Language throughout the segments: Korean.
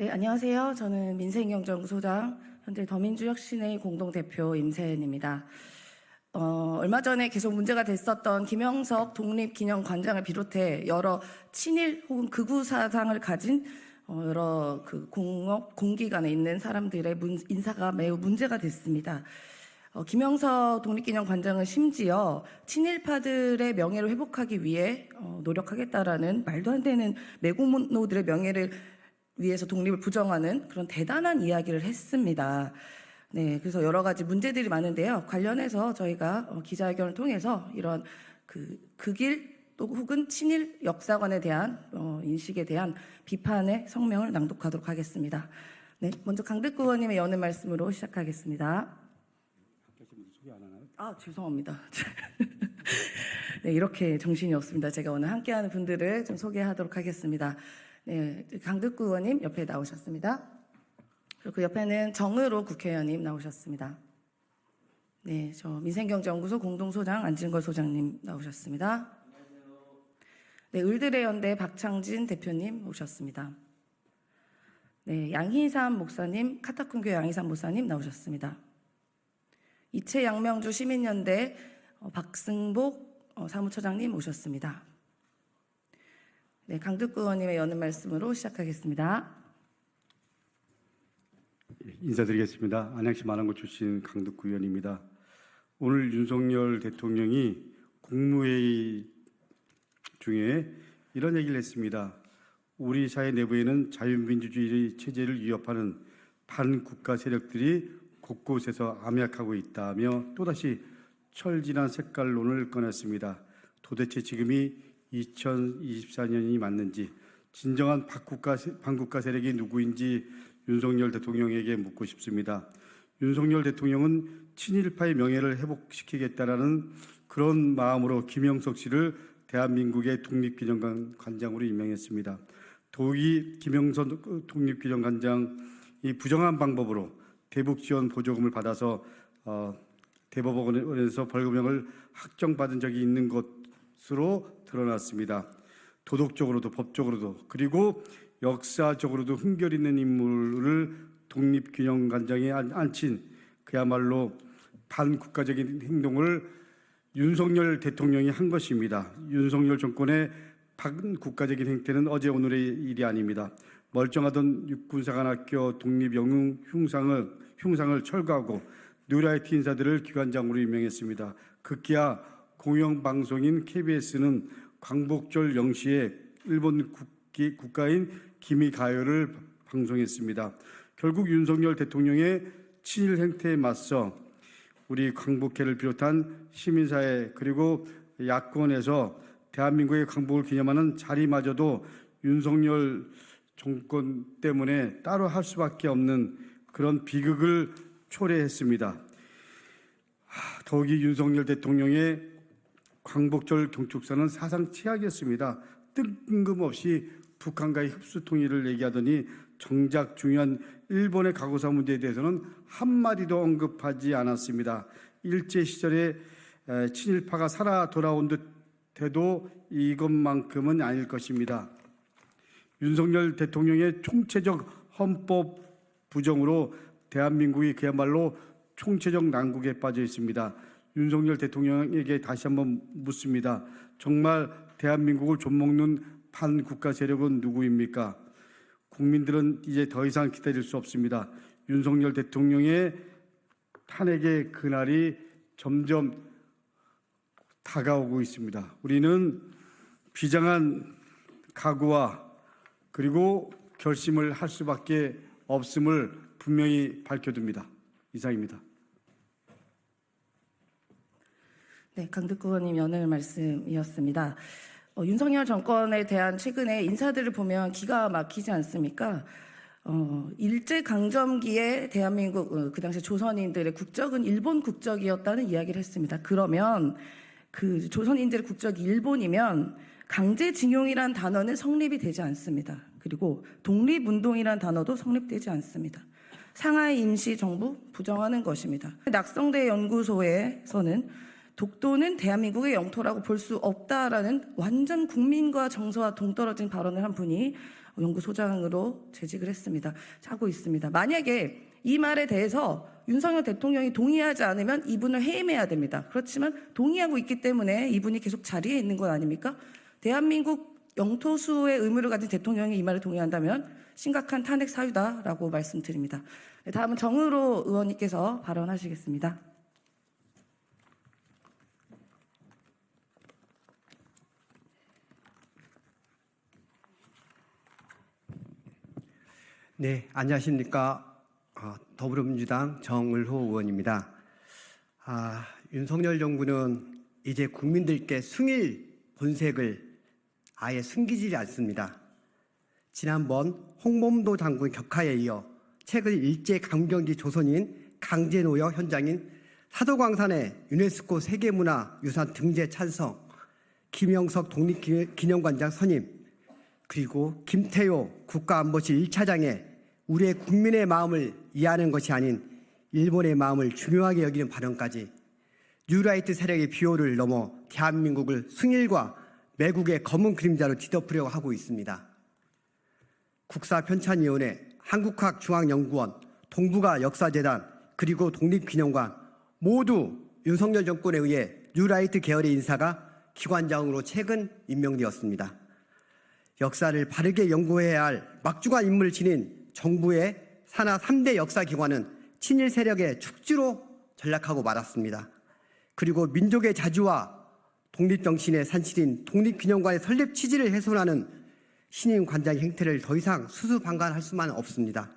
네, 안녕하세요. 저는 민생경제연구소장, 현재 더민주혁신의 공동대표 임세은입니다. 얼마 전에 계속 문제가 됐었던 김영석 독립기념관장을 비롯해 여러 친일 혹은 극우 사상을 가진 여러 그 공기관에 있는 사람들의 인사가 매우 문제가 됐습니다. 김영석 독립기념관장은 심지어 친일파들의 명예를 회복하기 위해 노력하겠다라는 말도 안 되는 매국노들의 명예를 위해서 독립을 부정하는 그런 대단한 이야기를 했습니다. 네, 그래서 여러 가지 문제들이 많은데요. 관련해서 저희가 기자회견을 통해서 이런 극일 또 혹은 친일 역사관에 대한 인식에 대한 비판의 성명을 낭독하도록 하겠습니다. 네, 먼저 강득구 의원님의 여는 말씀으로 시작하겠습니다. 소개 안 하나요? 아, 죄송합니다. 네, 이렇게 정신이 없습니다. 제가 오늘 함께하는 분들을 좀 소개하도록 하겠습니다. 네, 강득구 의원님 옆에 나오셨습니다. 그리고 그 옆에는 정의로 국회의원님 나오셨습니다. 네, 저 민생경제연구소 공동소장 안진걸 소장님 나오셨습니다. 네, 을들의 연대 박창진 대표님 오셨습니다. 네, 양희삼 목사님, 카타쿤교회 양희삼 목사님 나오셨습니다. 이채 양명주 시민연대 박승복 사무처장님 오셨습니다. 네, 강득구 의원님의 여는 말씀으로 시작하겠습니다. 인사드리겠습니다. 안양시 만안구 출신 강득구 의원입니다. 오늘 윤석열 대통령이 국무회의 중에 이런 얘기를 했습니다. 우리 사회 내부에는 자유민주주의 체제를 위협하는 반국가 세력들이 곳곳에서 암약하고 있다며 또다시 철진한 색깔론을 꺼냈습니다. 도대체 지금이 2024년이 맞는지, 진정한 반국가 세력이 누구인지 윤석열 대통령에게 묻고 싶습니다. 윤석열 대통령은 친일파의 명예를 회복시키겠다라는 그런 마음으로 김영석 씨를 대한민국의 독립기념관장으로 임명했습니다. 더욱이 김영석 독립기념관장이 부정한 방법으로 대북 지원 보조금을 받아서 대법원에서 벌금형을 확정받은 적이 있는 것으로 드러났습니다. 도덕적으로도 법적으로도 그리고 역사적으로도 흠결 있는 인물을 독립기념관장에 앉힌 그야말로 반국가적인 행동을 윤석열 대통령이 한 것입니다. 윤석열 정권의 반국가적인 행태는 어제 오늘의 일이 아닙니다. 멀쩡하던 육군사관학교 독립영웅 흉상을 철거하고 뉴라이트 인사들을 기관장으로 임명했습니다. 급기야 공영방송인 KBS는 광복절 0시에 일본 국가인 기미가요를 방송했습니다. 결국 윤석열 대통령의 친일 행태에 맞서 우리 광복회를 비롯한 시민사회 그리고 야권에서 대한민국의 광복을 기념하는 자리마저도 윤석열 정권 때문에 따로 할 수밖에 없는 그런 비극을 초래했습니다. 더욱이 윤석열 대통령의 광복절 경축사는 사상 최악이었습니다. 뜬금없이 북한과의 흡수 통일을 얘기하더니 정작 중요한 일본의 가고사 문제에 대해서는 한마디도 언급하지 않았습니다. 일제시절에 친일파가 살아 돌아온 듯 해도 이것만큼은 아닐 것입니다. 윤석열 대통령의 총체적 헌법 부정으로 대한민국이 그야말로 총체적 난국에 빠져 있습니다. 윤석열 대통령에게 다시 한번 묻습니다. 정말 대한민국을 좀먹는 반국가 세력은 누구입니까? 국민들은 이제 더 이상 기다릴 수 없습니다. 윤석열 대통령의 탄핵의 그날이 점점 다가오고 있습니다. 우리는 비장한 각오와 그리고 결심을 할 수밖에 없음을 분명히 밝혀둡니다. 이상입니다. 네, 강득구 의원님 연을 말씀이었습니다. 윤석열 정권에 대한 최근의 인사들을 보면 기가 막히지 않습니까? 일제강점기에 대한민국 그 당시 조선인들의 국적은 일본 국적이었다는 이야기를 했습니다. 그러면 그 조선인들의 국적이 일본이면 강제징용이란 단어는 성립이 되지 않습니다. 그리고 독립운동이란 단어도 성립되지 않습니다. 상하이 임시정부 부정하는 것입니다. 낙성대 연구소에서는 독도는 대한민국의 영토라고 볼 수 없다라는 완전 국민과 정서와 동떨어진 발언을 한 분이 연구소장으로 재직을 했습니다. 하고 있습니다. 만약에 이 말에 대해서 윤석열 대통령이 동의하지 않으면 이분을 해임해야 됩니다. 그렇지만 동의하고 있기 때문에 이분이 계속 자리에 있는 건 아닙니까? 대한민국 영토수의 의무를 가진 대통령이 이 말에 동의한다면 심각한 탄핵 사유다라고 말씀드립니다. 네, 다음은 정의로 의원님께서 발언하시겠습니다. 네, 안녕하십니까. 더불어민주당 정을호 의원입니다. 윤석열 정부는 이제 국민들께 승일 본색을 아예 숨기지 않습니다. 지난번 홍범도 장군 격하에 이어 최근 일제강점기 조선인 강제노역 현장인 사도광산의 유네스코 세계문화유산 등재 찬성, 김영석 독립기념관장 선임, 그리고 김태효 국가안보실 1차장의 우리의 국민의 마음을 이해하는 것이 아닌 일본의 마음을 중요하게 여기는 발언까지 뉴라이트 세력의 비호를 넘어 대한민국을 승일과 매국의 검은 그림자로 뒤덮으려고 하고 있습니다. 국사편찬위원회, 한국학중앙연구원, 동북아 역사재단, 그리고 독립기념관 모두 윤석열 정권에 의해 뉴라이트 계열의 인사가 기관장으로 최근 임명되었습니다. 역사를 바르게 연구해야 할 막중한 임무를 지닌 정부의 산하 3대 역사기관은 친일 세력의 축지로 전락하고 말았습니다. 그리고 민족의 자주와 독립정신의 산실인 독립기념관의 설립 취지를 훼손하는 신임 관장의 행태를 더 이상 수수방관할 수만 없습니다.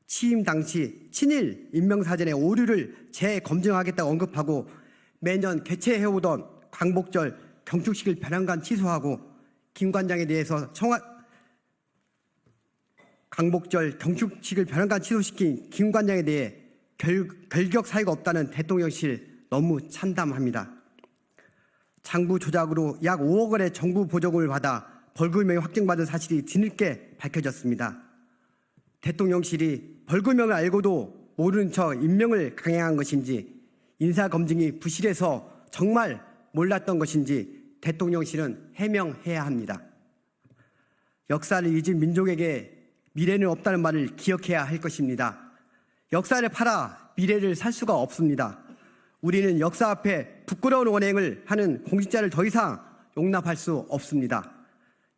취임 당시 친일 임명사전의 오류를 재검증하겠다고 언급하고 매년 개최해오던 광복절 경축식을 변환간 취소하고 김 관장에 대해서 광복절 경축식을 변환간 취소시킨 김 관장에 대해 결격 사유가 없다는 대통령실 너무 참담합니다. 장부 조작으로 약 5억 원의 정부 보조금을 받아 벌금형이 확정받은 사실이 뒤늦게 밝혀졌습니다. 대통령실이 벌금형을 알고도 모르는 척 임명을 강행한 것인지 인사검증이 부실해서 정말 몰랐던 것인지 대통령실은 해명해야 합니다. 역사를 잊은 민족에게 미래는 없다는 말을 기억해야 할 것입니다. 역사를 팔아 미래를 살 수가 없습니다. 우리는 역사 앞에 부끄러운 언행을 하는 공직자를 더 이상 용납할 수 없습니다.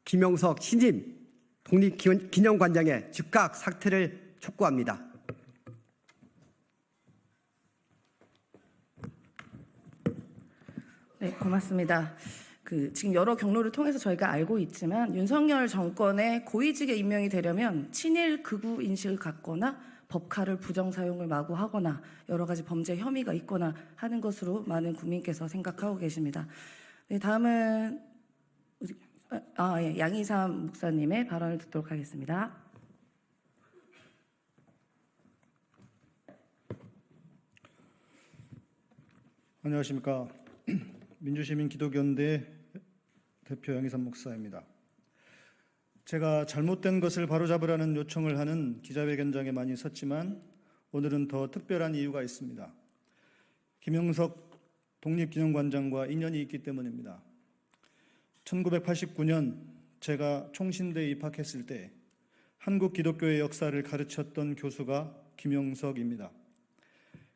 김영석 신임 독립기념관장의 즉각 사퇴를 촉구합니다. 네, 고맙습니다. 지금 여러 경로를 통해서 저희가 알고 있지만 윤석열 정권의 고위직에 임명이 되려면 친일 극우 인식을 갖거나 법카를 부정 사용을 마구하거나 여러 가지 범죄 혐의가 있거나 하는 것으로 많은 국민께서 생각하고 계십니다. 네, 다음은 양희삼 목사님의 발언을 듣도록 하겠습니다. 안녕하십니까. 민주시민 기독연대 대표 양희삼 목사입니다. 제가 잘못된 것을 바로잡으라는 요청을 하는 기자회견장에 많이 섰지만 오늘은 더 특별한 이유가 있습니다. 김영석 독립기념관장과 인연이 있기 때문입니다. 1989년 제가 총신대에 입학했을 때 한국 기독교의 역사를 가르쳤던 교수가 김영석입니다.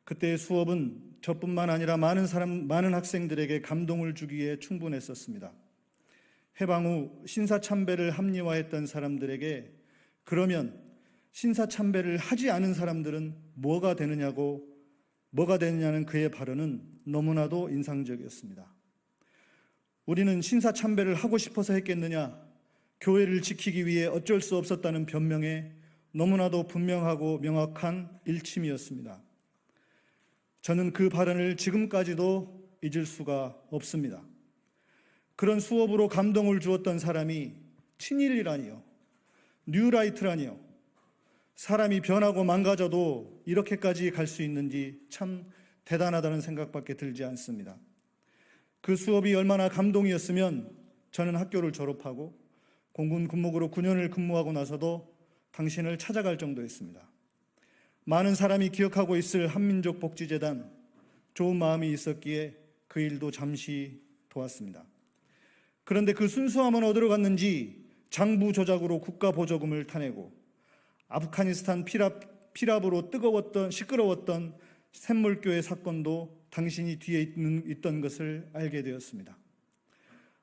그때의 수업은 저뿐만 아니라 많은 학생들에게 감동을 주기에 충분했었습니다. 해방 후 신사참배를 합리화했던 사람들에게 그러면 신사참배를 하지 않은 사람들은 뭐가 되느냐는 그의 발언은 너무나도 인상적이었습니다. 우리는 신사참배를 하고 싶어서 했겠느냐, 교회를 지키기 위해 어쩔 수 없었다는 변명에 너무나도 분명하고 명확한 일침이었습니다. 저는 그 발언을 지금까지도 잊을 수가 없습니다. 그런 수업으로 감동을 주었던 사람이 친일이라니요, 뉴라이트라니요, 사람이 변하고 망가져도 이렇게까지 갈 수 있는지 참 대단하다는 생각밖에 들지 않습니다. 그 수업이 얼마나 감동이었으면 저는 학교를 졸업하고 공군 군목으로 9년을 근무하고 나서도 당신을 찾아갈 정도였습니다. 많은 사람이 기억하고 있을 한민족복지재단, 좋은 마음이 있었기에 그 일도 잠시 도왔습니다. 그런데 그 순수함은 어디로 갔는지 장부 조작으로 국가 보조금을 타내고 아프가니스탄 피랍으로 시끄러웠던 샘물교회 사건도 당신이 뒤에 있던 것을 알게 되었습니다.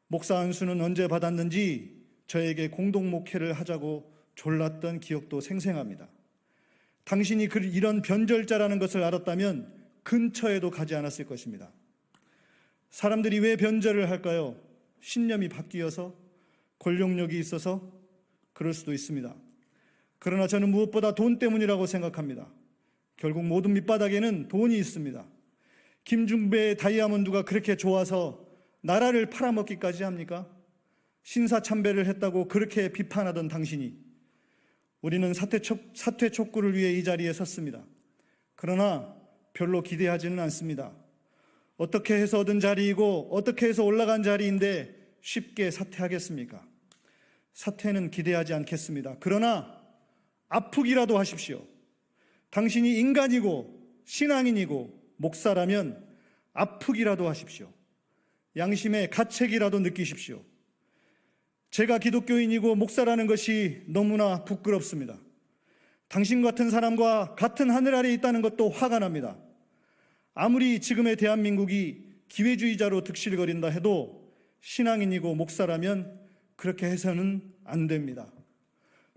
목사 안수는 언제 받았는지 저에게 공동 목회를 하자고 졸랐던 기억도 생생합니다. 당신이 이런 변절자라는 것을 알았다면 근처에도 가지 않았을 것입니다. 사람들이 왜 변절을 할까요? 신념이 바뀌어서, 권력력이 있어서 그럴 수도 있습니다. 그러나 저는 무엇보다 돈 때문이라고 생각합니다. 결국 모든 밑바닥에는 돈이 있습니다. 김중배의 다이아몬드가 그렇게 좋아서 나라를 팔아먹기까지 합니까? 신사참배를 했다고 그렇게 비판하던 당신이, 우리는 사퇴 촉구를 위해 이 자리에 섰습니다. 그러나 별로 기대하지는 않습니다. 어떻게 해서 얻은 자리이고 어떻게 해서 올라간 자리인데 쉽게 사퇴하겠습니까? 사퇴는 기대하지 않겠습니다. 그러나 아프기라도 하십시오. 당신이 인간이고 신앙인이고 목사라면 아프기라도 하십시오. 양심의 가책이라도 느끼십시오. 제가 기독교인이고 목사라는 것이 너무나 부끄럽습니다. 당신 같은 사람과 같은 하늘 아래 있다는 것도 화가 납니다. 아무리 지금의 대한민국이 기회주의자로 득실거린다 해도 신앙인이고 목사라면 그렇게 해서는 안 됩니다.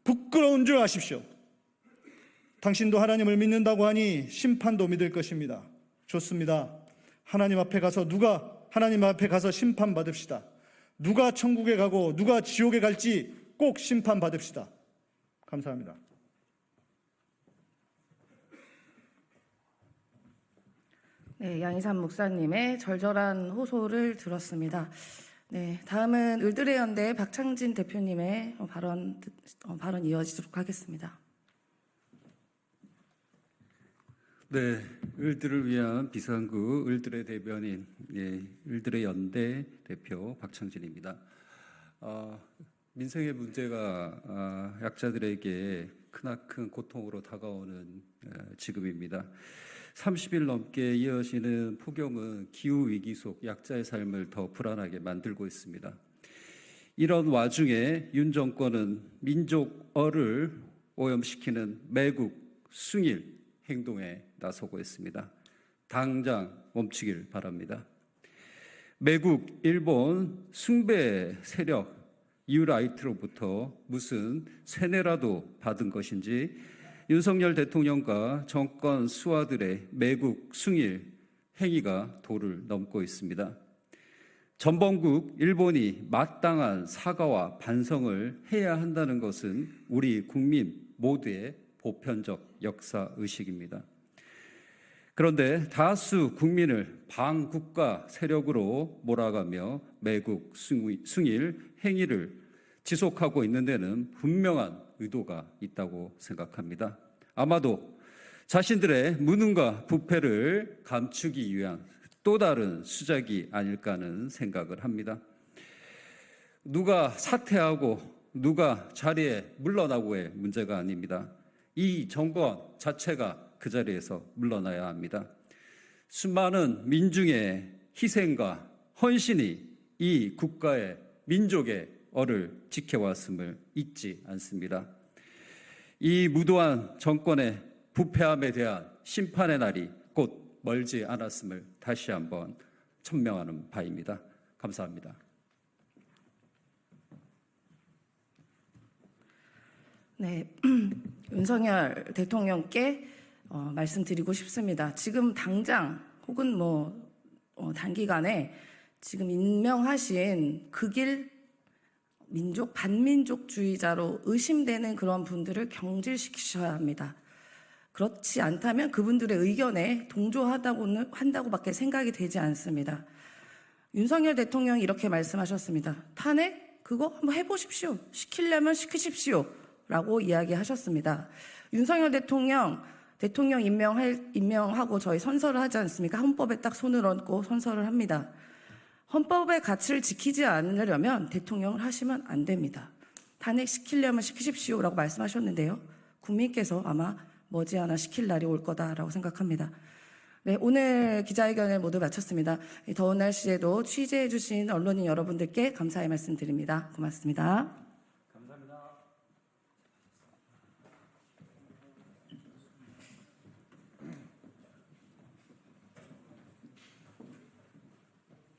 부끄러운 줄 아십시오. 당신도 하나님을 믿는다고 하니 심판도 믿을 것입니다. 좋습니다. 하나님 앞에 가서 심판받읍시다. 누가 천국에 가고 누가 지옥에 갈지 꼭 심판받읍시다. 감사합니다. 네, 양희삼 목사님의 절절한 호소를 들었습니다. 네, 다음은 을들의 연대 박창진 대표님의 발언 이어지도록 하겠습니다. 네, 을들을 위한 비상구 을들의 대변인, 을들의 연대 대표 박창진입니다. 민생의 문제가 약자들에게 크나큰 고통으로 다가오는 지금입니다. 30일 넘게 이어지는 폭염은 기후위기 속 약자의 삶을 더 불안하게 만들고 있습니다. 이런 와중에 윤 정권은 민족어를 오염시키는 매국 숭일 행동에 나서고 있습니다. 당장 멈추길 바랍니다. 매국 일본 숭배 세력 이웃라이트로부터 무슨 세뇌라도 받은 것인지 윤석열 대통령과 정권 수하들의 매국 숭일 행위가 도를 넘고 있습니다. 전범국 일본이 마땅한 사과와 반성을 해야 한다는 것은 우리 국민 모두의 보편적 역사 의식입니다. 그런데 다수 국민을 반국가 세력으로 몰아가며 매국 숭일 행위를 지속하고 있는 데는 분명한 의도가 있다고 생각합니다. 아마도 자신들의 무능과 부패를 감추기 위한 또 다른 수작이 아닐까 하는 생각을 합니다. 누가 사퇴하고 누가 자리에 물러나고의 문제가 아닙니다. 이 정권 자체가 그 자리에서 물러나야 합니다. 수많은 민중의 희생과 헌신이 이 국가의 민족의 어를 지켜왔음을 잊지 않습니다. 이 무도한 정권의 부패함에 대한 심판의 날이 곧 멀지 않았음을 다시 한번 천명하는 바입니다. 감사합니다. 네, 윤석열 대통령께 말씀드리고 싶습니다. 지금 당장 혹은 단기간에 지금 임명하신 극일 반민족주의자로 의심되는 그런 분들을 경질시키셔야 합니다. 그렇지 않다면 그분들의 의견에 한다고밖에 생각이 되지 않습니다. 윤석열 대통령이 이렇게 말씀하셨습니다. 탄핵? 그거 한번 해보십시오. 시키려면 시키십시오. 라고 이야기하셨습니다. 윤석열 대통령 임명하고 저희 선서를 하지 않습니까? 헌법에 딱 손을 얹고 선서를 합니다. 헌법의 가치를 지키지 않으려면 대통령을 하시면 안 됩니다. 탄핵시키려면 시키십시오라고 말씀하셨는데요. 국민께서 아마 머지않아 시킬 날이 올 거다라고 생각합니다. 네, 오늘 기자회견을 모두 마쳤습니다. 이 더운 날씨에도 취재해주신 언론인 여러분들께 감사의 말씀 드립니다. 고맙습니다.